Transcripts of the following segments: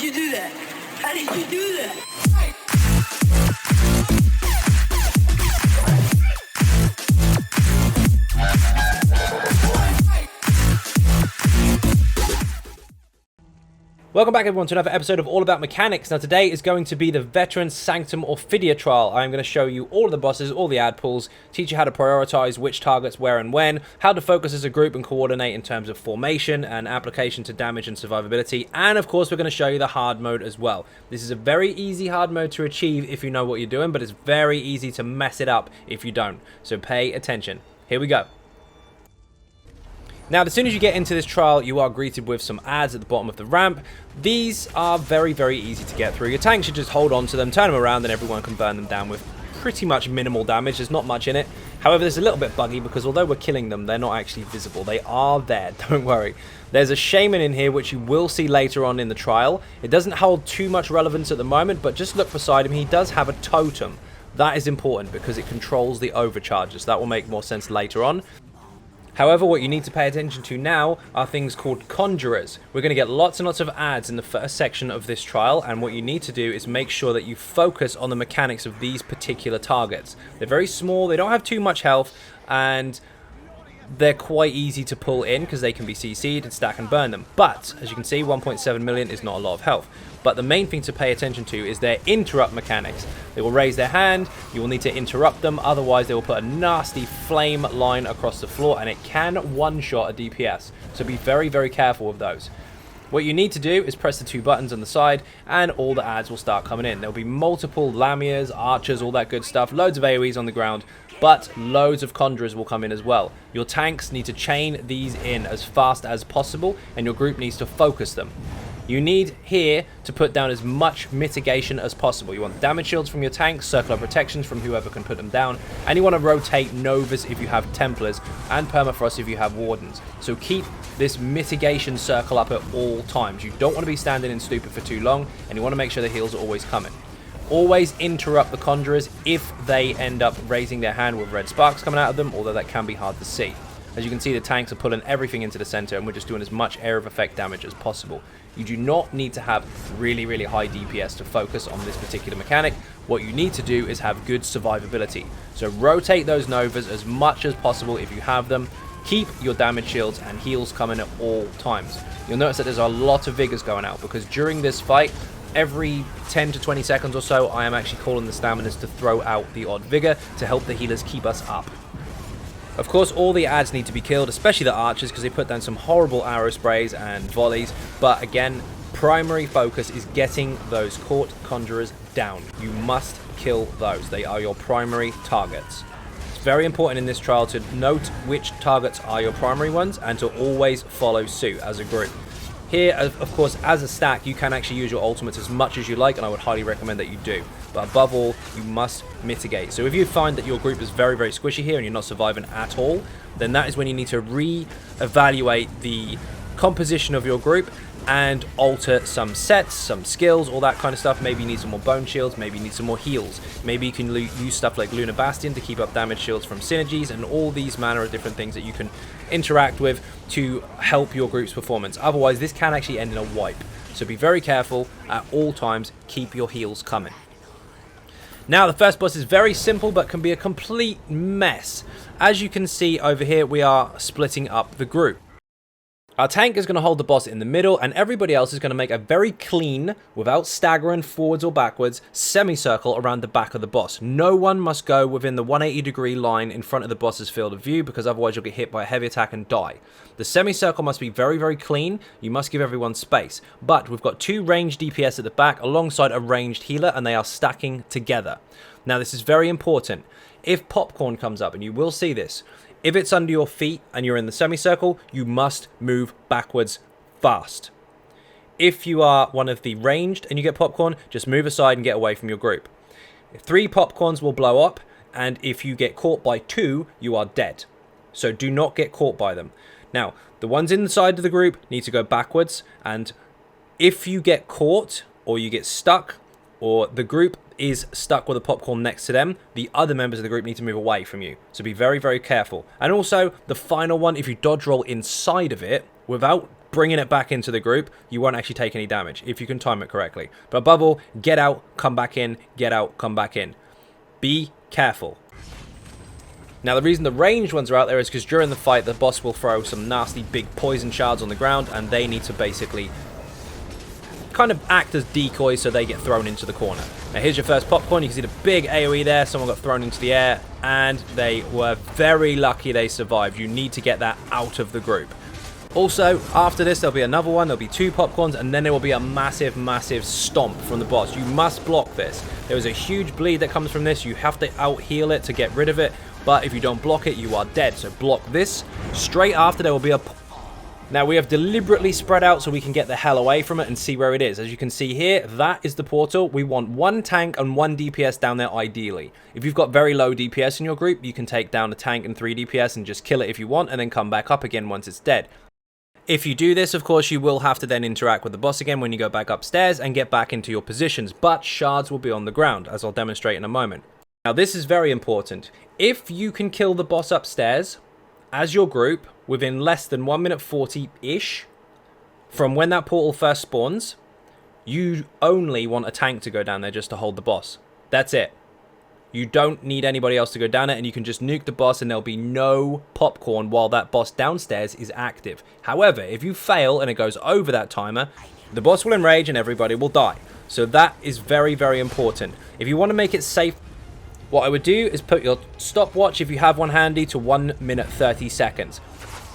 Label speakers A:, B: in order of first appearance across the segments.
A: you do that? How did you do that?
B: Welcome back everyone to another episode of All About Mechanics. Now today is going to be the Veteran Sanctum Ophidia trial. I'm going to show you all of the bosses, all the ad pools, teach you how to prioritize which targets where and when, how to focus as a group and coordinate in terms of formation and application to damage and survivability, and of course we're going to show you the hard mode as well. This is a very easy hard mode to achieve if you know what you're doing, but it's very easy to mess it up if you don't. So pay attention. Here we go. Now, as soon as you get into this trial, you are greeted with some ads at the bottom of the ramp. These are very, very easy to get through. Your tank should just hold on to them, turn them around, and everyone can burn them down with pretty much minimal damage. There's not much in it. However, there's a little bit buggy because although we're killing them, they're not actually visible. They are there, don't worry. There's a shaman in here, which you will see later on in the trial. It doesn't hold too much relevance at the moment, but just look beside him. He does have a totem. That is important because it controls the overcharges. That will make more sense later on. However, what you need to pay attention to now are things called conjurers. We're going to get lots and lots of ads in the first section of this trial, and what you need to do is make sure that you focus on the mechanics of these particular targets. They're very small, they don't have too much health, and they're quite easy to pull in because they can be CC'd and stack and burn them. But, as you can see, 1.7 million is not a lot of health. But the main thing to pay attention to is their interrupt mechanics. They will raise their hand, you will need to interrupt them, otherwise they will put a nasty flame line across the floor and it can one-shot a DPS. So be very, very careful with those. What you need to do is press the two buttons on the side and all the ads will start coming in. There will be multiple lamias, archers, all that good stuff, loads of AoEs on the ground, but loads of conjurers will come in as well. Your tanks need to chain these in as fast as possible and your group needs to focus them. You need here to put down as much mitigation as possible. You want damage shields from your tanks, circular protections from whoever can put them down, and you want to rotate Novas if you have Templars, and Permafrost if you have Wardens. So keep this mitigation circle up at all times. You don't want to be standing in stupid for too long, and you want to make sure the heals are always coming. Always interrupt the conjurers if they end up raising their hand with red sparks coming out of them, although that can be hard to see. As you can see, the tanks are pulling everything into the center and we're just doing as much area of effect damage as possible. You do not need to have really, really high DPS to focus on this particular mechanic. What you need to do is have good survivability. So rotate those Novas as much as possible if you have them. Keep your damage shields and heals coming at all times. You'll notice that there's a lot of vigors going out because during this fight, every 10 to 20 seconds or so, I am actually calling the staminas to throw out the odd vigor to help the healers keep us up. Of course, all the ads need to be killed, especially the archers, because they put down some horrible arrow sprays and volleys. But again, primary focus is getting those caught conjurers down. You must kill those. They are your primary targets. It's very important in this trial to note which targets are your primary ones and to always follow suit as a group. Here, of course, as a stack, you can actually use your ultimates as much as you like, and I would highly recommend that you do. But above all, you must mitigate. So if you find that your group is very, very squishy here and you're not surviving at all, then that is when you need to re-evaluate the composition of your group and alter some sets, some skills, all that kind of stuff. Maybe you need some more bone shields, maybe you need some more heals. Maybe you can use stuff like Lunar Bastion to keep up damage shields from synergies and all these manner of different things that you can interact with to help your group's performance. Otherwise, this can actually end in a wipe. So be very careful at all times. Keep your heals coming. Now, the first boss is very simple, but can be a complete mess. As you can see over here, we are splitting up the group. Our tank is going to hold the boss in the middle, and everybody else is going to make a very clean, without staggering forwards or backwards, semicircle around the back of the boss. No one must go within the 180-degree line in front of the boss's field of view, because otherwise you'll get hit by a heavy attack and die. The semicircle must be very, very clean. You must give everyone space. But we've got two ranged DPS at the back alongside a ranged healer, and they are stacking together. Now, this is very important. If popcorn comes up, and you will see this, if it's under your feet and you're in the semicircle, you must move backwards fast. If you are one of the ranged and you get popcorn, just move aside and get away from your group. 3 popcorns will blow up, and if you get caught by 2, you are dead. So do not get caught by them. Now, the ones inside of the group need to go backwards, and if you get caught or you get stuck or the group is stuck with a popcorn next to them, the other members of the group need to move away from you. So be very, very careful. And also, the final one, if you dodge roll inside of it without bringing it back into the group, you won't actually take any damage if you can time it correctly. But above all, get out, come back in, get out, come back in. Be careful. Now, the reason the ranged ones are out there is because during the fight, the boss will throw some nasty big poison shards on the ground, and they need to basically kind of act as decoys so they get thrown into the corner. Now, here's your first popcorn. You can see the big AoE there. Someone got thrown into the air, and they were very lucky they survived. You need to get that out of the group. Also, after this, there'll be another one. There'll be 2 popcorns, and then there will be a massive, massive stomp from the boss. You must block this. There is a huge bleed that comes from this. You have to out-heal it to get rid of it, but if you don't block it, you are dead. So block this. Straight after, there will be a... Now, we have deliberately spread out so we can get the hell away from it and see where it is. As you can see here, that is the portal. We want 1 tank and 1 DPS down there, ideally. If you've got very low DPS in your group, you can take down a tank and 3 DPS and just kill it if you want, and then come back up again once it's dead. If you do this, of course, you will have to then interact with the boss again when you go back upstairs and get back into your positions, but shards will be on the ground, as I'll demonstrate in a moment. Now, this is very important. If you can kill the boss upstairs as your group within less than 1 minute 40-ish from when that portal first spawns, you only want a tank to go down there just to hold the boss. That's it. You don't need anybody else to go down it, and you can just nuke the boss and there'll be no popcorn while that boss downstairs is active. However, if you fail and it goes over that timer, the boss will enrage and everybody will die. So that is very, very important. If you want to make it safe, what I would do is put your stopwatch, if you have one handy, to 1 minute 30 seconds.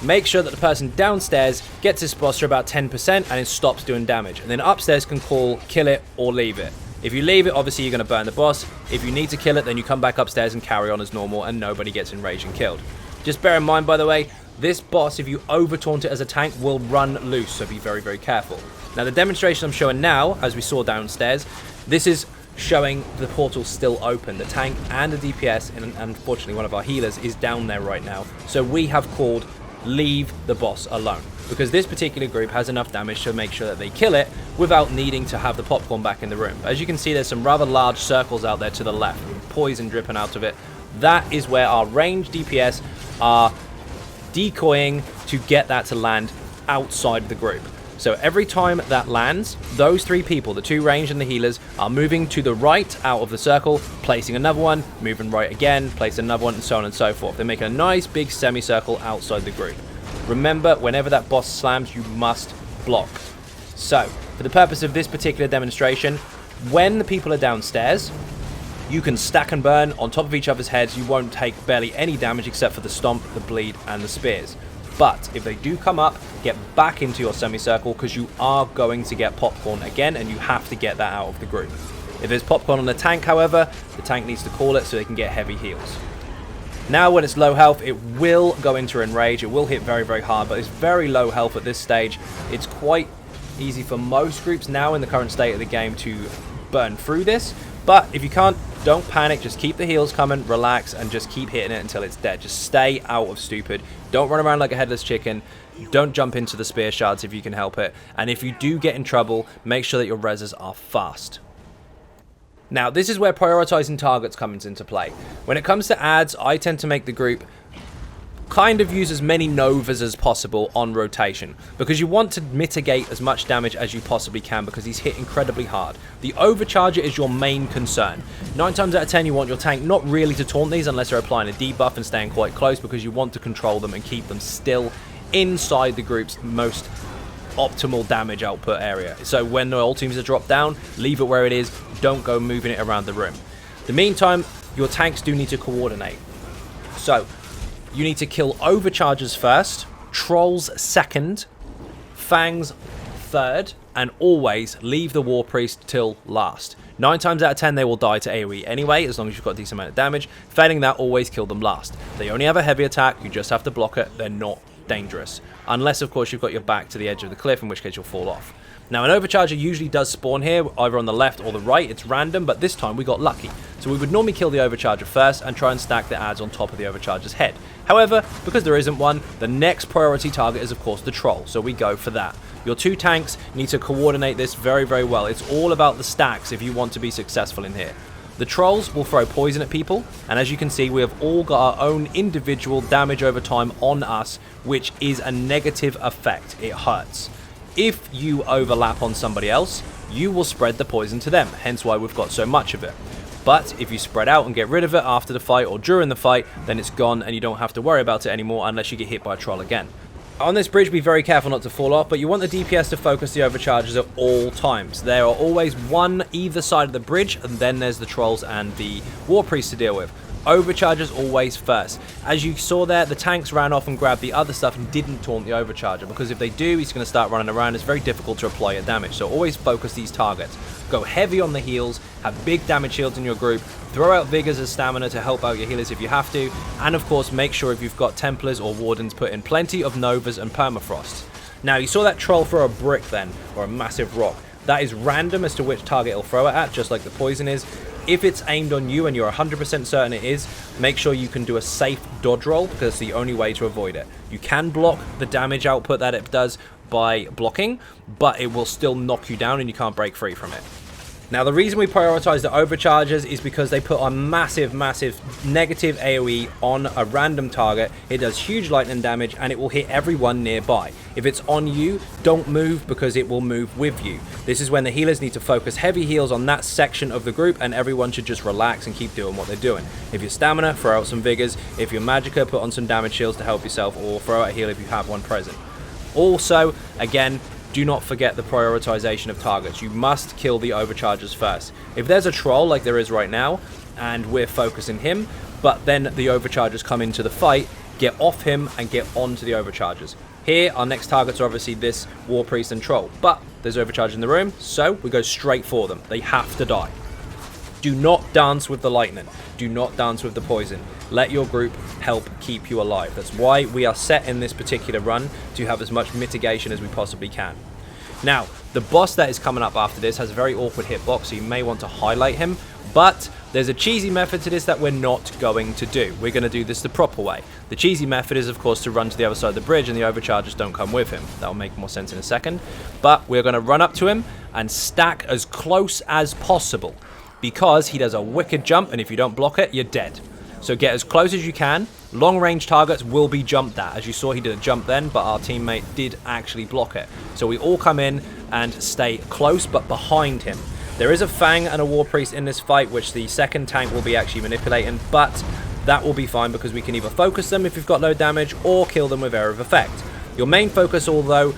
B: Make sure that the person downstairs gets this boss to about 10% and it stops doing damage. And then upstairs can call, kill it, or leave it. If you leave it, obviously you're going to burn the boss. If you need to kill it, then you come back upstairs and carry on as normal and nobody gets enraged and killed. Just bear in mind, by the way, this boss, if you over-taunt it as a tank, will run loose, so be very, very careful. Now, the demonstration I'm showing now, as we saw downstairs, this is showing the portal still open. The tank and the DPS, and unfortunately one of our healers, is down there right now. So we have called leave the boss alone, because this particular group has enough damage to make sure that they kill it without needing to have the popcorn back in the room. As you can see, there's some rather large circles out there to the left with poison dripping out of it. That is where our ranged DPS are decoying to get that to land outside of the group. So every time that lands, those 3 people, the 2 ranged and the healers, are moving to the right out of the circle, placing another one, moving right again, place another one, and so on and so forth. They're making a nice big semicircle outside the group. Remember, whenever that boss slams, you must block. So, for the purpose of this particular demonstration, when the people are downstairs, you can stack and burn on top of each other's heads. You won't take barely any damage except for the stomp, the bleed, and the spears. But if they do come up, get back into your semicircle, because you are going to get popcorn again, and you have to get that out of the group. If there's popcorn on the tank, however, the tank needs to call it so they can get heavy heals. Now, when it's low health, it will go into enrage. It will hit very, very hard, but it's very low health at this stage. It's quite easy for most groups now in the current state of the game to burn through this. But if you can't, don't panic. Just keep the heals coming, relax, and just keep hitting it until it's dead. Just stay out of stupid. Don't run around like a headless chicken. Don't jump into the spear shards if you can help it. And if you do get in trouble, make sure that your reses are fast. Now, this is where prioritizing targets comes into play. When it comes to ads, I tend to make the group kind of use as many Novas as possible on rotation, because you want to mitigate as much damage as you possibly can, because he's hit incredibly hard. The overcharger is your main concern. 9 times out of 10 you want your tank not really to taunt these unless they're applying a debuff and staying quite close, because you want to control them and keep them still inside the group's most optimal damage output area. So when the ultimates are dropped down, leave it where it is. Don't go moving it around the room. In the meantime, your tanks do need to coordinate. So you need to kill overchargers first, trolls second, fangs third, and always leave the war priest till last. 9 times out of 10 they will die to AoE anyway, as long as you've got a decent amount of damage. Failing that, always kill them last. They only have a heavy attack, you just have to block it. They're not dangerous, unless of course you've got your back to the edge of the cliff, in which case you'll fall off. Now, an overcharger usually does spawn here, either on the left or the right. It's random, but this time we got lucky. So we would normally kill the overcharger first and try and stack the ads on top of the overcharger's head. However, because there isn't one, the next priority target is of course the troll, so we go for that. Your 2 tanks need to coordinate this very, very well. It's all about the stacks if you want to be successful in here. The trolls will throw poison at people, and as you can see, we have all got our own individual damage over time on us, which is a negative effect. It hurts. If you overlap on somebody else, you will spread the poison to them, hence why we've got so much of it. But if you spread out and get rid of it after the fight or during the fight, then it's gone and you don't have to worry about it anymore unless you get hit by a troll again. On this bridge, be very careful not to fall off, but you want the DPS to focus the overcharges at all times. There are always one either side of the bridge, and then there's the trolls and the war priests to deal with. Overcharges always first. As you saw there, the tanks ran off and grabbed the other stuff and didn't taunt the overcharger, because if they do, he's going to start running around. It's very difficult to apply your damage, so always focus these targets. Go heavy on the heals, have big damage shields in your group, throw out Vigors as stamina to help out your healers if you have to, and of course make sure if you've got Templars or Wardens, put in plenty of Novas and Permafrosts. Now you saw that troll throw a brick then, or a massive rock. That is random as to which target he'll throw it at, just like the poison is. If it's aimed on you and you're 100% certain it is, make sure you can do a safe dodge roll, because it's the only way to avoid it. You can block the damage output that it does by blocking, but it will still knock you down and you can't break free from it. Now, the reason we prioritize the overcharges is because they put a massive negative AoE on a random target. It does huge lightning damage and it will hit everyone nearby. If it's on you, don't move, because it will move with you. This is when the healers need to focus heavy heals on that section of the group, and everyone should just relax and keep doing what they're doing. If you're stamina, throw out some vigors. If you're magicka, put on some damage shields to help yourself, or throw out a heal if you have one present. Also, again, do not forget the prioritization of targets. You must kill the overchargers first. If there's a troll like there is right now, and we're focusing him, but then the overchargers come into the fight, get off him and get onto the overchargers. Here, our next targets are obviously this war priest and troll, but there's overcharge in the room, so we go straight for them. They have to die. Do not dance with the lightning. Do not dance with the poison. Let your group help keep you alive. That's why we are set in this particular run, to have as much mitigation as we possibly can. Now, the boss that is coming up after this has a very awkward hitbox, so you may want to highlight him, but there's a cheesy method to this that we're not going to do. We're going to do this the proper way. The cheesy method is, of course, to run to the other side of the bridge and the overchargers don't come with him. That'll make more sense in a second. But we're going to run up to him and stack as close as possible, because he does a wicked jump, and if you don't block it, you're dead. So get as close as you can. Long range targets will be jumped at. As you saw, he did a jump then, but our teammate did actually block it. So we all come in and stay close but behind him. There is a Fang and a War Priest in this fight, which the second tank will be actually manipulating, but that will be fine because we can either focus them if you've got low damage or kill them with Area of Effect. Your main focus, although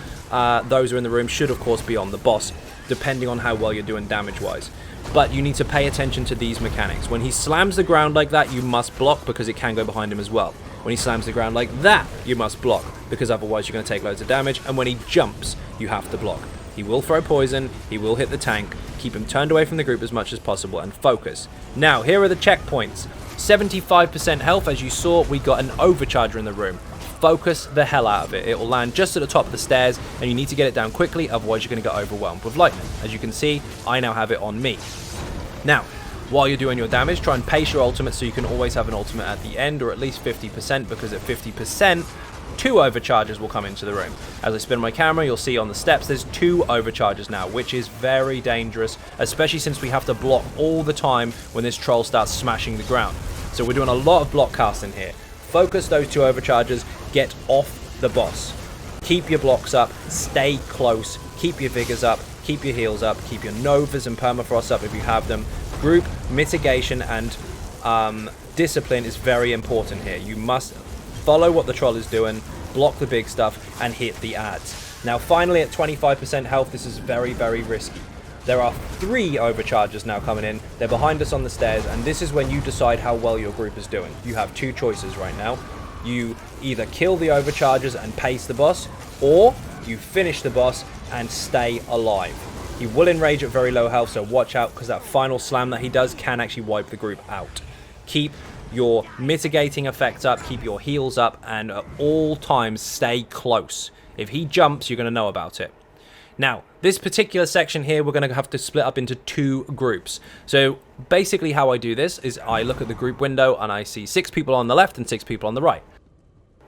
B: those are in the room, should of course be on the boss, depending on how well you're doing damage-wise. But you need to pay attention to these mechanics. When he slams the ground like that, you must block because it can go behind him as well. When he slams the ground like that, you must block because otherwise you're going to take loads of damage. And when he jumps, you have to block. He will throw poison, he will hit the tank. Keep him turned away from the group as much as possible and focus. Now, here are the checkpoints. 75% health. As you saw, we got an overcharger in the room. Focus the hell out of it. It will land just at the top of the stairs, and you need to get it down quickly, otherwise you're going to get overwhelmed with lightning. As you can see, I now have it on me. Now, while you're doing your damage, try and pace your ultimate so you can always have an ultimate at the end, or at least 50%, because at 50%, 2 overcharges will come into the room. As I spin my camera, you'll see on the steps there's 2 overcharges now, which is very dangerous, especially since we have to block all the time when this troll starts smashing the ground. So we're doing a lot of block casting here. Focus those 2 overcharges, get off the boss. Keep your blocks up, stay close, keep your vigors up, keep your heals up, keep your novas and permafrost up if you have them. Group mitigation and discipline is very important here. You must follow what the troll is doing, block the big stuff, and hit the adds. Now finally, at 25% health, this is very, very risky. There are 3 overcharges now coming in. They're behind us on the stairs, and this is when you decide how well your group is doing. You have 2 choices right now. You either kill the overchargers and pace the boss, or you finish the boss and stay alive. He will enrage at very low health, so watch out, because that final slam that he does can actually wipe the group out. Keep your mitigating effects up, keep your heals up, and at all times stay close. If he jumps, you're going to know about it. Now, this particular section here, we're going to have to split up into 2 groups. So basically how I do this is I look at the group window and I see 6 people on the left and 6 people on the right.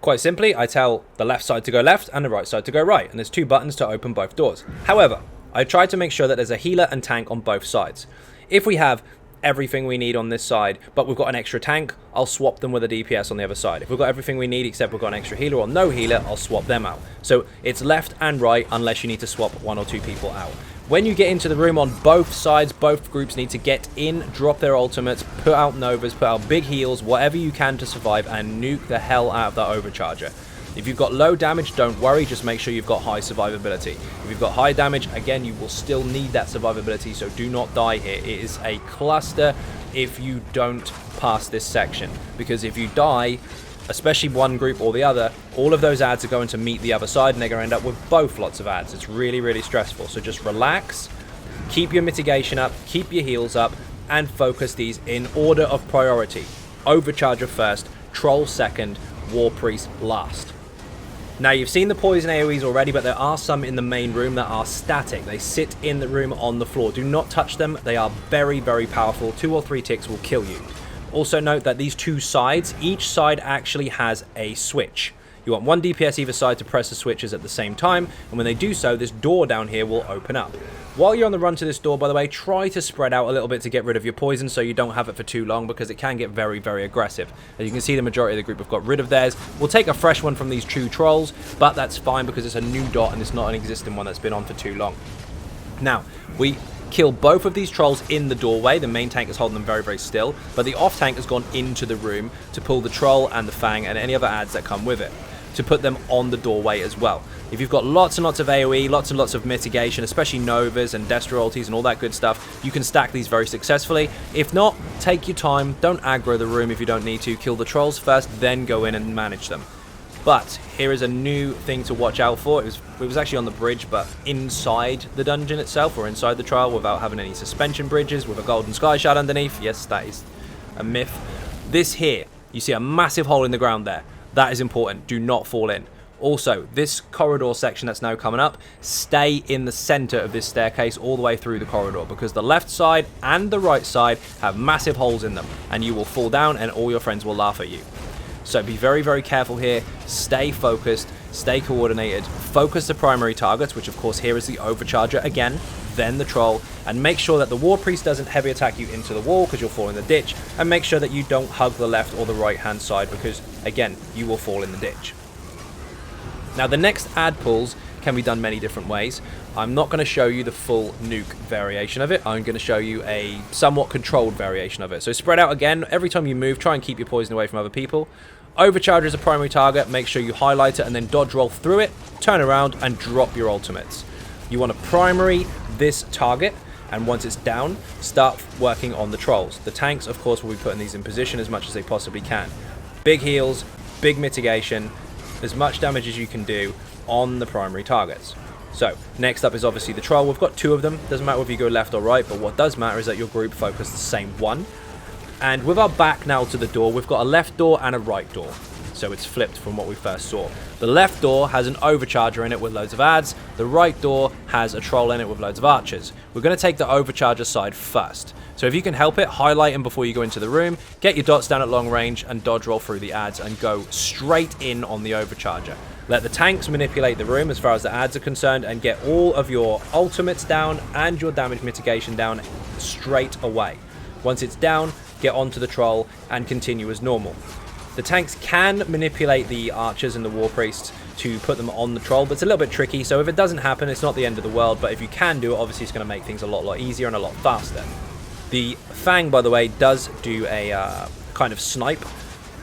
B: Quite simply, I tell the left side to go left and the right side to go right, and there's 2 buttons to open both doors. However, I try to make sure that there's a healer and tank on both sides. If we have everything we need on this side, but we've got an extra tank, I'll swap them with a DPS on the other side. If we've got everything we need except we've got an extra healer or no healer, I'll swap them out. So it's left and right unless you need to swap 1 or 2 people out. When you get into the room on both sides, both groups need to get in, drop their ultimates, put out Novas, put out big heals, whatever you can to survive, and nuke the hell out of that overcharger. If you've got low damage, don't worry, just make sure you've got high survivability. If you've got high damage, again, you will still need that survivability, so do not die here. It is a cluster if you don't pass this section, because if you die, especially one group or the other, all of those ads are going to meet the other side and they're going to end up with both lots of ads. It's really, really stressful. So just relax, keep your mitigation up, keep your heals up, and focus these in order of priority. Overcharger first, Troll second, War Priest last. Now, you've seen the poison AoEs already, but there are some in the main room that are static. They sit in the room on the floor. Do not touch them. They are very, very powerful. 2 or 3 ticks will kill you. Also note that these 2 sides, each side actually has a switch. You want 1 DPS either side to press the switches at the same time, and when they do so, this door down here will open up. While you're on the run to this door, by the way, try to spread out a little bit to get rid of your poison so you don't have it for too long, because it can get very, very aggressive. As you can see, the majority of the group have got rid of theirs. We'll take a fresh one from these 2 trolls, but that's fine because it's a new dot and it's not an existing one that's been on for too long. Now, we kill both of these trolls in the doorway. The main tank is holding them very, very still, but the off tank has gone into the room to pull the troll and the fang and any other ads that come with it, to put them on the doorway as well. If you've got lots and lots of AoE, lots and lots of mitigation, especially Novas and Destra ultis and all that good stuff, you can stack these very successfully. If not, take your time, don't aggro the room if you don't need to, kill the trolls first, then go in and manage them. But here is a new thing to watch out for. It was actually on the bridge, but inside the dungeon itself, or inside the trial, without having any suspension bridges, with a golden sky shard underneath. Yes, that is a myth. This here, you see a massive hole in the ground there. That is important. Do not fall in. Also, this corridor section that's now coming up, stay in the center of this staircase all the way through the corridor, because the left side and the right side have massive holes in them, and you will fall down and all your friends will laugh at you. So be very, very careful here. Stay focused, stay coordinated, focus the primary targets, which of course here is the Overcharger again, then the Troll, and make sure that the War Priest doesn't heavy attack you into the wall because you'll fall in the ditch, and make sure that you don't hug the left or the right hand side because, again, you will fall in the ditch. Now, the next ad pulls can be done many different ways. I'm not going to show you the full nuke variation of it. I'm going to show you a somewhat controlled variation of it. So spread out again. Every time you move, try and keep your poison away from other people. Overcharger is a primary target. Make sure you highlight it and then dodge roll through it, turn around and drop your ultimates. You want to primary this target, and once it's down, start working on the trolls. The tanks, of course, will be putting these in position as much as they possibly can. Big heals, big mitigation, as much damage as you can do on the primary targets. So, next up is obviously the troll. We've got 2 of them. Doesn't matter if you go left or right, but what does matter is that your group focus the same one. And with our back now to the door, we've got a left door and a right door. So it's flipped from what we first saw. The left door has an Overcharger in it with loads of ads. The right door has a troll in it with loads of archers. We're going to take the Overcharger side first. So if you can help it, highlight them before you go into the room, get your dots down at long range and dodge roll through the ads and go straight in on the Overcharger. Let the tanks manipulate the room as far as the ads are concerned and get all of your ultimates down and your damage mitigation down straight away. Once it's down, get onto the troll and continue as normal. The tanks can manipulate the archers and the war priests to put them on the troll, but it's a little bit tricky, so if it doesn't happen, it's not the end of the world, but if you can do it, obviously it's going to make things a lot easier and a lot faster. The Fang, by the way, does do a kind of snipe,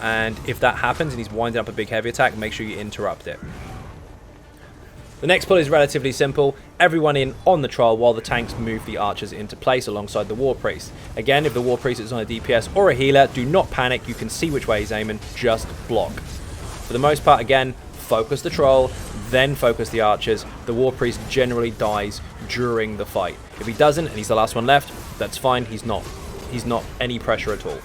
B: and if that happens and he's winding up a big heavy attack, make sure you interrupt it. The next pull is relatively simple. Everyone in on the troll while the tanks move the archers into place alongside the war priest. Again, if the war priest is on a DPS or a healer, do not panic. You can see which way he's aiming. Just block. For the most part, again, focus the troll, then focus the archers. The war priest generally dies during the fight. If he doesn't and he's the last one left, that's fine. He's not any pressure at all.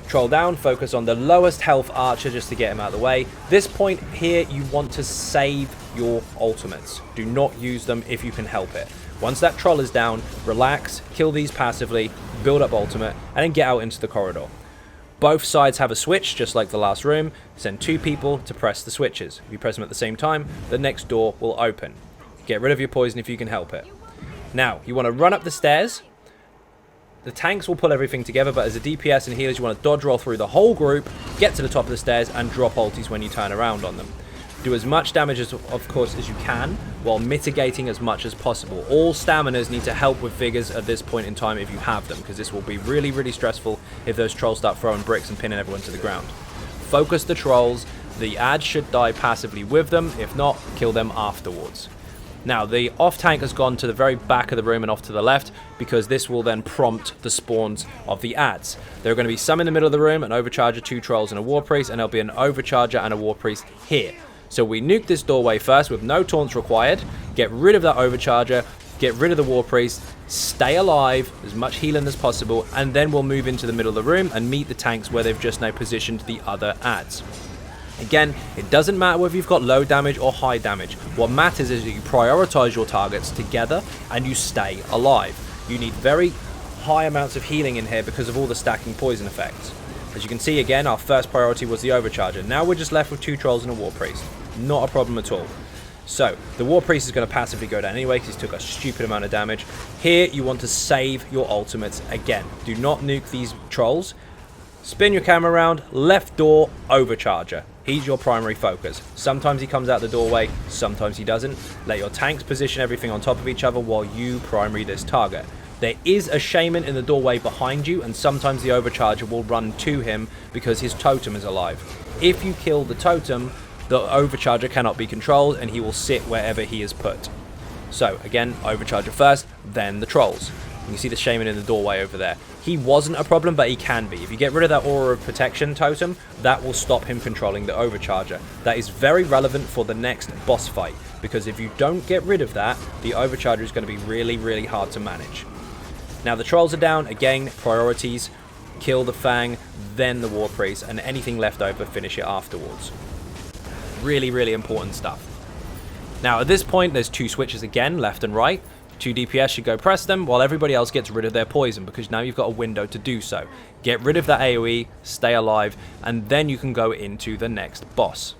B: Troll down, focus on the lowest health archer just to get him out of the way. This point here, you want to save your ultimates. Do not use them if you can help it. Once that troll is down, relax, kill these passively, build up ultimate, and then get out into the corridor. Both sides have a switch, just like the last room. Send 2 people to press the switches. If you press them at the same time, the next door will open. Get rid of your poison if you can help it. Now, you want to run up the stairs, The tanks will pull everything together, but as a DPS and healers, you want to dodge roll through the whole group, get to the top of the stairs, and drop ultis when you turn around on them. Do as much damage, as, of course, as you can, while mitigating as much as possible. All staminas need to help with Vigors at this point in time if you have them, because this will be really, really stressful if those trolls start throwing bricks and pinning everyone to the ground. Focus the trolls. The ads should die passively with them. If not, kill them afterwards. Now, the off-tank has gone to the very back of the room and off to the left, because this will then prompt the spawns of the ads. There are going to be some in the middle of the room, an Overcharger, 2 Trolls, and a War Priest, and there'll be an Overcharger and a War Priest here. So we nuke this doorway first with no taunts required, get rid of that Overcharger, get rid of the War Priest, stay alive, as much healing as possible, and then we'll move into the middle of the room and meet the tanks where they've just now positioned the other ads. Again, it doesn't matter whether you've got low damage or high damage. What matters is that you prioritize your targets together and you stay alive. You need very high amounts of healing in here because of all the stacking poison effects. As you can see, again, our first priority was the Overcharger. Now we're just left with 2 Trolls and a War Priest. Not a problem at all. So, the War Priest is going to passively go down anyway because he took a stupid amount of damage. Here, you want to save your ultimates again. Do not nuke these Trolls. Spin your camera around, left door, Overcharger. He's your primary focus. Sometimes he comes out the doorway, sometimes he doesn't. Let your tanks position everything on top of each other while you primary this target. There is a Shaman in the doorway behind you, and sometimes the Overcharger will run to him because his totem is alive. If you kill the totem, the Overcharger cannot be controlled and he will sit wherever he is put. So again, Overcharger first, then the Trolls. You can see the Shaman in the doorway over there. He wasn't a problem, but he can be. If you get rid of that Aura of Protection totem, that will stop him controlling the Overcharger. That is very relevant for the next boss fight, because if you don't get rid of that, the Overcharger is going to be really, really hard to manage. Now the Trolls are down. Again, priorities. Kill the Fang, then the War Priest, and anything left over, finish it afterwards. Really, really important stuff. Now at this point, there's 2 switches again, left and right. 2 DPS should go press them while everybody else gets rid of their poison, because now you've got a window to do so. Get rid of that AoE, stay alive, and then you can go into the next boss.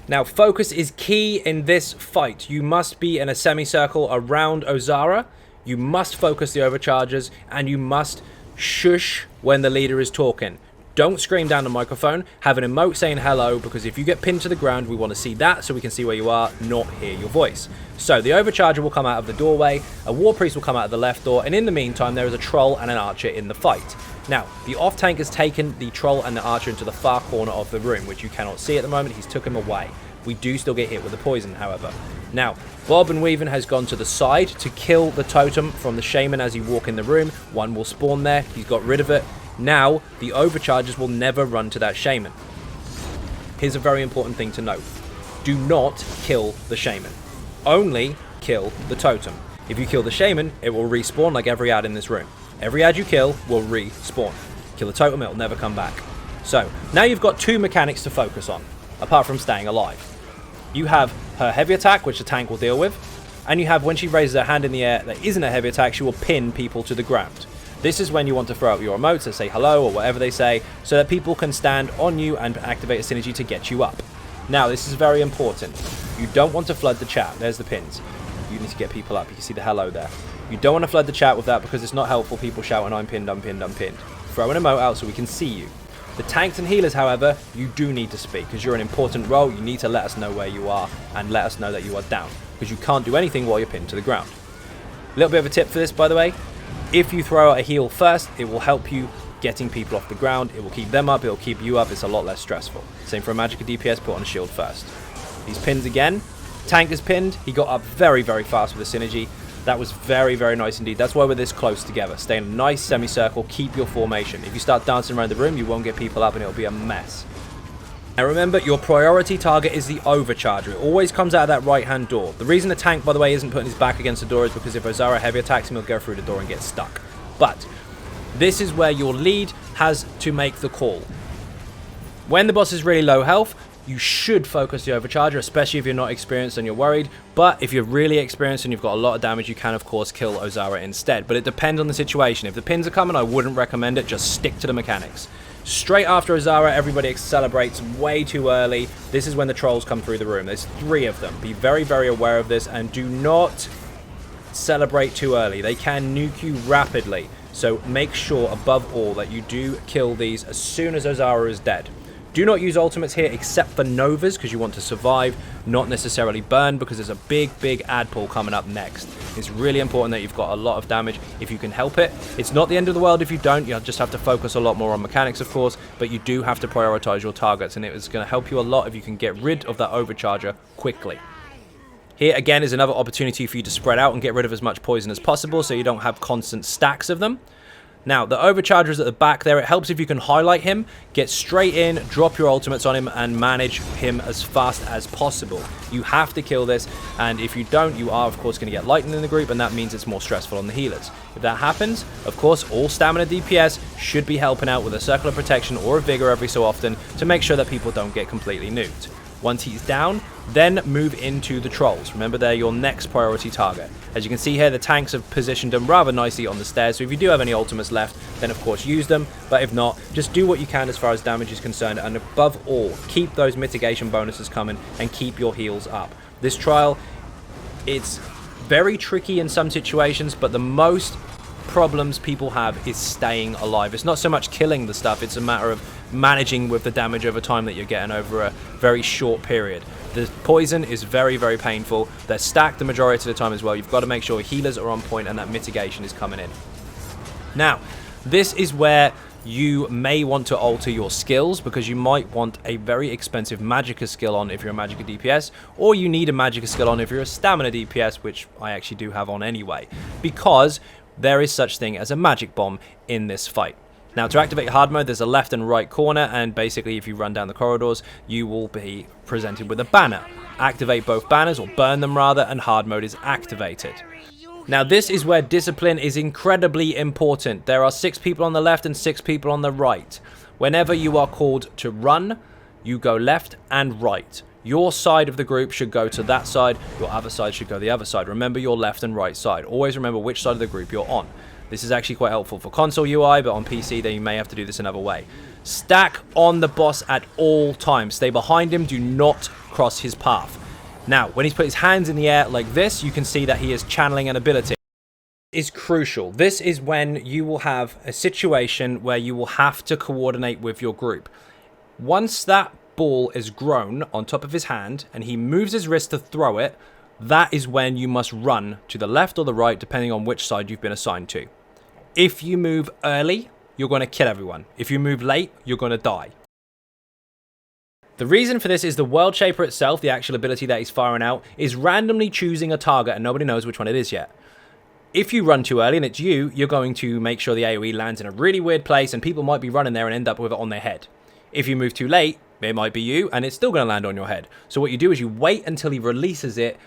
B: Now focus is key in this fight. You must be in a semicircle around Ozara. You must focus the Overchargers, and you must shush when the leader is talking. Don't scream down the microphone. Have an emote saying hello, because if you get pinned to the ground, we want to see that so we can see where you are, not hear your voice. So the Overcharger will come out of the doorway, a War Priest will come out of the left door, and in the meantime, there is a Troll and an Archer in the fight. Now, the off-tank has taken the Troll and the Archer into the far corner of the room, which you cannot see at the moment. He's took him away. We do still get hit with the poison, however. Now, Bob and Weaven has gone to the side to kill the totem from the Shaman as you walk in the room. One will spawn there. He's got rid of it. Now, the Overchargers will never run to that Shaman. Here's a very important thing to note. Do not kill the Shaman. Only kill the totem. If you kill the Shaman, it will respawn like every ad in this room. Every ad you kill will respawn. Kill the totem, it will never come back. So, now you've got 2 mechanics to focus on, apart from staying alive. You have her heavy attack, which the tank will deal with, and you have when she raises her hand in the air that isn't a heavy attack, she will pin people to the ground. This is when you want to throw out your emotes that say hello or whatever they say, so that people can stand on you and activate a synergy to get you up. Now, this is very important. You don't want to flood the chat. There's the pins. You need to get people up. You can see the hello there. You don't want to flood the chat with that because it's not helpful. People shouting, I'm pinned, I'm pinned, I'm pinned. Throw an emote out so we can see you. The tanks and healers, however, you do need to speak because you're an important role. You need to let us know where you are and let us know that you are down, because you can't do anything while you're pinned to the ground. A little bit of a tip for this, by the way. If you throw out a heal first, it will help you getting people off the ground. It will keep them up. It will keep you up. It's a lot less stressful. Same for a Magicka DPS, put on a shield first. These pins again. Tank is pinned. He got up very, very fast with the synergy. That was very, very nice indeed. That's why we're this close together. Stay in a nice semicircle. Keep your formation. If you start dancing around the room, you won't get people up and it'll be a mess. Now remember, your priority target is the Overcharger. It always comes out of that right-hand door. The reason the tank, by the way, isn't putting his back against the door is because if Ozara heavy attacks him, he'll go through the door and get stuck. But this is where your lead has to make the call. When the boss is really low health, you should focus the Overcharger, especially if you're not experienced and you're worried. But if you're really experienced and you've got a lot of damage, you can, of course, kill Ozara instead. But it depends on the situation. If the pins are coming, I wouldn't recommend it. Just stick to the mechanics. Straight after Ozara, everybody celebrates way too early. This is when the trolls come through the room. There's 3 of them. Be very, very aware of this and do not celebrate too early. They can nuke you rapidly. So make sure, above all, that you do kill these as soon as Ozara is dead. Do not use ultimates here except for Novas, because you want to survive, not necessarily burn, because there's a big ad pool coming up next. It's really important that you've got a lot of damage if you can help it. It's not the end of the world if you don't. You'll just have to focus a lot more on mechanics, of course, but you do have to prioritize your targets, and it is going to help you a lot if you can get rid of that overcharger quickly. Here, again, is another opportunity for you to spread out and get rid of as much poison as possible so you don't have constant stacks of them. Now, the overcharger is at the back there. It helps if you can highlight him, get straight in, drop your ultimates on him, and manage him as fast as possible. You have to kill this, and if you don't, you are, of course, going to get lightning in the group, and that means it's more stressful on the healers. If that happens, of course, all stamina DPS should be helping out with a circle of protection or a vigor every so often to make sure that people don't get completely nuked. Once he's down, then move into the trolls. Remember, they're your next priority target. As you can see here, the tanks have positioned them rather nicely on the stairs, so if you do have any ultimates left, then of course use them, but if not, just do what you can as far as damage is concerned, and above all, keep those mitigation bonuses coming and keep your heals up. This trial, it's very tricky in some situations, but the most problems people have is staying alive. It's not so much killing the stuff, it's a matter of managing with the damage over time that you're getting over a very short period. The poison is very painful. They're stacked the majority of the time as well. You've got to make sure healers are on point and that mitigation is coming in. Now, this is where you may want to alter your skills, because you might want a very expensive Magicka skill on if you're a Magicka DPS, or you need a Magicka skill on if you're a Stamina DPS, which I actually do have on anyway, because there is such thing as a magic bomb in this fight. Now, to activate hard mode, there's a left and right corner, and basically if you run down the corridors, you will be presented with a banner. Activate both banners, or burn them rather, and hard mode is activated. Now, this is where discipline is incredibly important. There are 6 people on the left and 6 people on the right. Whenever you are called to run, you go left and right. Your side of the group should go to that side, your other side should go the other side. Remember your left and right side. Always remember which side of the group you're on. This is actually quite helpful for console UI, but on PC, then you may have to do this another way. Stack on the boss at all times. Stay behind him. Do not cross his path. Now, when he's put his hands in the air like this, you can see that he is channeling an ability. This is crucial. This is when you will have a situation where you will have to coordinate with your group. Once that ball is grown on top of his hand, and he moves his wrist to throw it, that is when you must run to the left or the right, depending on which side you've been assigned to. If you move early, you're going to kill everyone. If you move late, you're going to die. The reason for this is the World Shaper itself, the actual ability that he's firing out, is randomly choosing a target and nobody knows which one it is yet. If you run too early and it's you, you're going to make sure the AoE lands in a really weird place and people might be running there and end up with it on their head. If you move too late, it might be you and it's still going to land on your head. So what you do is you wait until he releases it.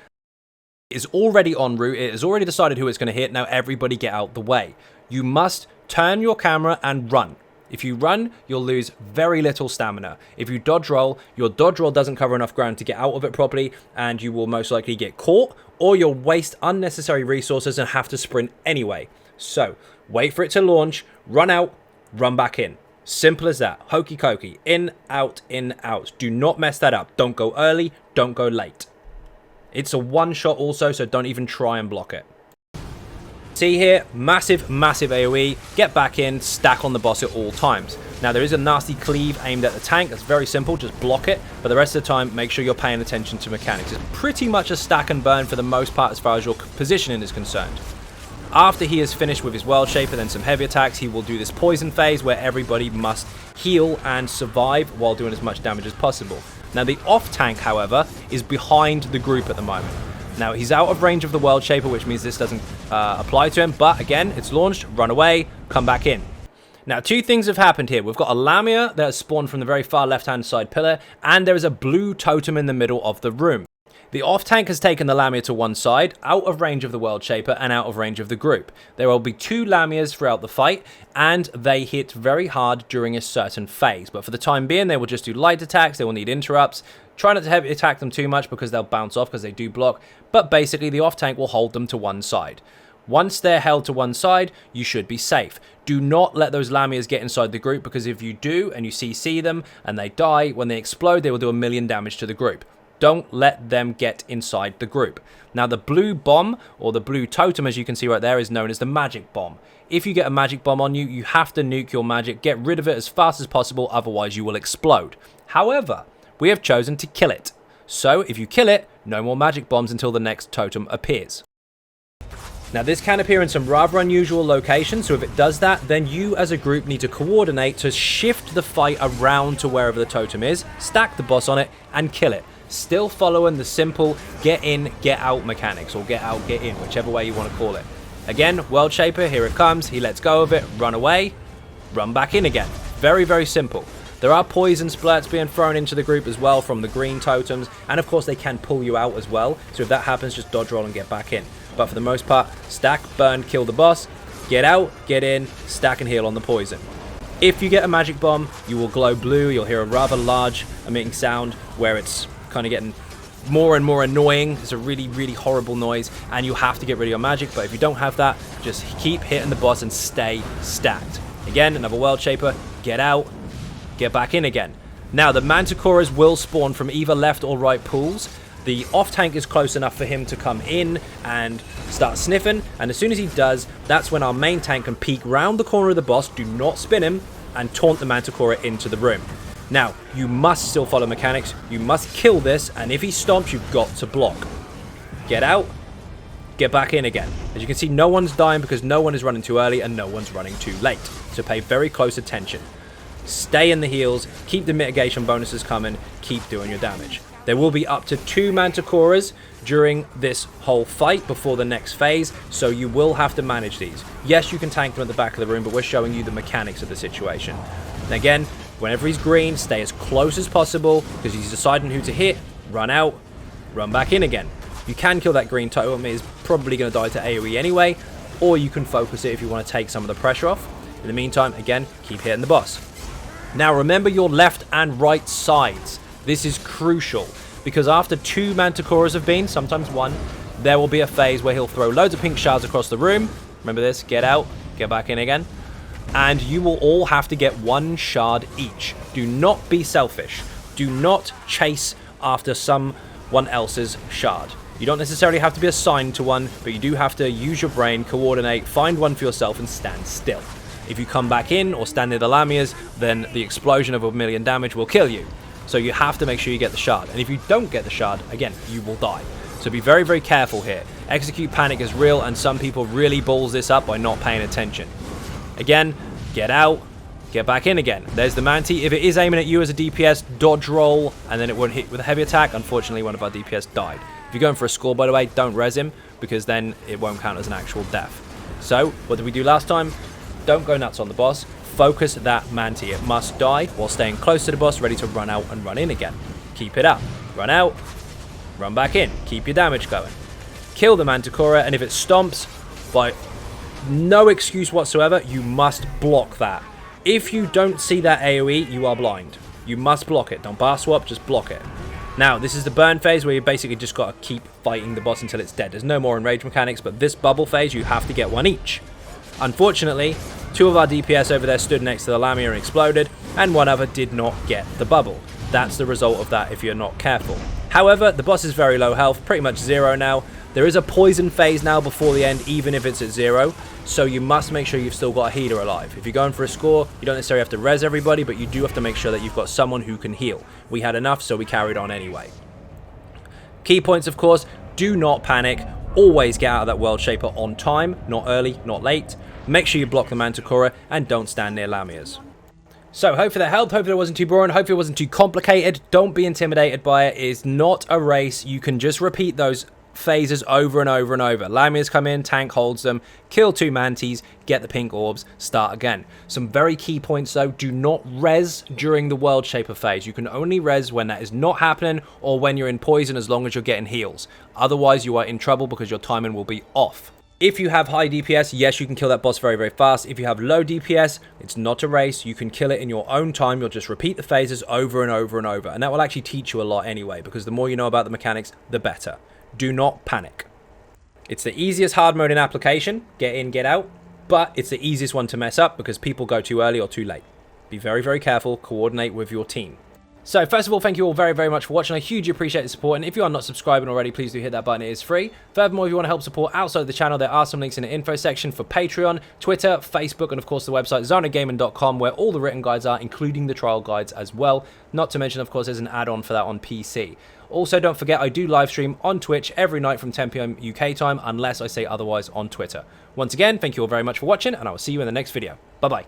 B: It is already en route. It has already decided who it's going to hit. Now everybody get out the way. You must turn your camera and run. If you run, you'll lose very little stamina. If you dodge roll, your dodge roll doesn't cover enough ground to get out of it properly, and you will most likely get caught, or you'll waste unnecessary resources and have to sprint anyway. So, wait for it to launch, run out, run back in. Simple as that. Hokey cokey. In, out, in, out. Do not mess that up. Don't go early, don't go late. It's a one shot also, so don't even try and block it. See here, massive AoE, get back in, stack on the boss at all times. Now there is a nasty cleave aimed at the tank, that's very simple, just block it, but the rest of the time make sure you're paying attention to mechanics. It's pretty much a stack and burn for the most part as far as your positioning is concerned. After he is finished with his World Shaper, then some heavy attacks, he will do this poison phase where everybody must heal and survive while doing as much damage as possible. Now the off tank, however, is behind the group at the moment. Now, he's out of range of the World Shaper, which means this doesn't apply to him. But, again, it's launched, run away, come back in. Now, 2 things have happened here. We've got a Lamia that has spawned from the very far left-hand side pillar, and there is a blue totem in the middle of the room. The off-tank has taken the Lamia to one side, out of range of the World Shaper and out of range of the group. There will be 2 Lamias throughout the fight, and they hit very hard during a certain phase. But for the time being, they will just do light attacks, they will need interrupts. Try not to heavy attack them too much because they'll bounce off because they do block. But basically, the off-tank will hold them to one side. Once they're held to one side, you should be safe. Do not let those Lamias get inside the group, because if you do and you CC them and they die, when they explode, they will do 1,000,000 damage to the group. Don't let them get inside the group. Now, the blue bomb, or the blue totem, as you can see right there, is known as the magic bomb. If you get a magic bomb on you, you have to nuke your magic, get rid of it as fast as possible, otherwise you will explode. However, we have chosen to kill it. So, if you kill it, no more magic bombs until the next totem appears. Now, this can appear in some rather unusual locations, so if it does that, then you as a group need to coordinate to shift the fight around to wherever the totem is, stack the boss on it, and kill it. Still following the simple get in, get out mechanics, or get out, get in, whichever way you want to call it. Again, World Shaper, here it comes, he lets go of it, run away, run back in again. Very, very simple. There are poison splurts being thrown into the group as well from the green totems, and of course they can pull you out as well, so if that happens, just dodge roll and get back in. But for the most part, stack, burn, kill the boss, get out, get in, stack and heal on the poison. If you get a magic bomb, you will glow blue, you'll hear a rather large emitting sound where it's kind of getting more and more annoying. It's a really, really horrible noise, and you have to get rid of your magic, but if you don't have that, just keep hitting the boss and stay stacked. Again, another World Shaper, get out, get back in again. Now, the Mantikoras will spawn from either left or right pools. The off tank is close enough for him to come in and start sniffing, and as soon as he does, that's when our main tank can peek round the corner of the boss, do not spin him, and taunt the Mantikora into the room. Now, you must still follow mechanics, you must kill this, and if he stomps, you've got to block. Get out, get back in again. As you can see, no one's dying because no one is running too early and no one's running too late, so pay very close attention. Stay in the heals, keep the mitigation bonuses coming, keep doing your damage. There will be up to 2 Mantikoras during this whole fight before the next phase, so you will have to manage these. Yes, you can tank them at the back of the room, but we're showing you the mechanics of the situation. And again, whenever he's green, stay as close as possible, because he's deciding who to hit, run out, run back in again. You can kill that green totem, it is probably going to die to AoE anyway, or you can focus it if you want to take some of the pressure off. In the meantime, again, keep hitting the boss. Now remember your left and right sides. This is crucial, because after 2 Mantikoras have been, sometimes 1, there will be a phase where he'll throw loads of pink shards across the room. Remember this, get out, get back in again. And you will all have to get 1 shard each. Do not be selfish. Do not chase after someone else's shard. You don't necessarily have to be assigned to one, but you do have to use your brain, coordinate, find one for yourself, and stand still. If you come back in or stand near the Lamias, then the explosion of 1,000,000 damage will kill you. So you have to make sure you get the shard. And if you don't get the shard, again, you will die. So be very, very careful here. Execute panic is real, and some people really balls this up by not paying attention. Again, get out, get back in again. There's the Manti. If it is aiming at you as a DPS, dodge roll, and then it won't hit with a heavy attack. Unfortunately, one of our DPS died. If you're going for a score, by the way, don't res him, because then it won't count as an actual death. So, what did we do last time? Don't go nuts on the boss. Focus that Manti. It must die while staying close to the boss, ready to run out and run in again. Keep it up. Run out, run back in. Keep your damage going. Kill the Mantikora, and if it stomps, by no excuse whatsoever, you must block that. If you don't see that AoE, you are blind. You must block it. Don't bar swap, just block it. Now, this is the burn phase where you basically just got to keep fighting the boss until it's dead. There's no more enrage mechanics, but this bubble phase, you have to get 1 each. Unfortunately, 2 of our DPS over there stood next to the Lamia and exploded, and 1 other did not get the bubble. That's the result of that if you're not careful. However, the boss is very low health, pretty much 0 now. There is a poison phase now before the end, even if it's at 0, so you must make sure you've still got a healer alive. If you're going for a score, you don't necessarily have to res everybody, but you do have to make sure that you've got someone who can heal. We had enough, so we carried on anyway. Key points, of course, do not panic. Always get out of that World Shaper on time, not early, not late. Make sure you block the Mantikora, and don't stand near Lamias. So, hopefully that helped. Hopefully it wasn't too boring. Hopefully it wasn't too complicated. Don't be intimidated by it. It's not a race. You can just repeat those phases over and over and over. Lamias come in, tank holds them, kill 2 Mantis, get the pink orbs, start again. Some very key points though: do not res during the World Shaper phase. You can only res when that is not happening, or when you're in poison, as long as you're getting heals. Otherwise you are in trouble because your timing will be off. If you have high DPS, yes, you can kill that boss very, very fast. If you have low DPS, it's not a race. You can kill it in your own time. You'll just repeat the phases over and over and over. And that will actually teach you a lot anyway, because the more you know about the mechanics, the better. Do not panic. It's the easiest hard mode in application. Get in, get out. But it's the easiest one to mess up because people go too early or too late. Be very, very careful. Coordinate with your team. So first of all, thank you all very, very much for watching. I hugely appreciate the support, and if you are not subscribing already, please do hit that button. It is free. Furthermore, if you want to help support outside of the channel, there are some links in the info section for Patreon, Twitter, Facebook, and of course the website xynodegaming.com, where all the written guides are, including the trial guides as well. Not to mention, of course, there's an add-on for that on PC. Also, don't forget, I do live stream on Twitch every night from 10 PM UK time, unless I say otherwise on Twitter. Once again, thank you all very much for watching, and I will see you in the next video. Bye-bye.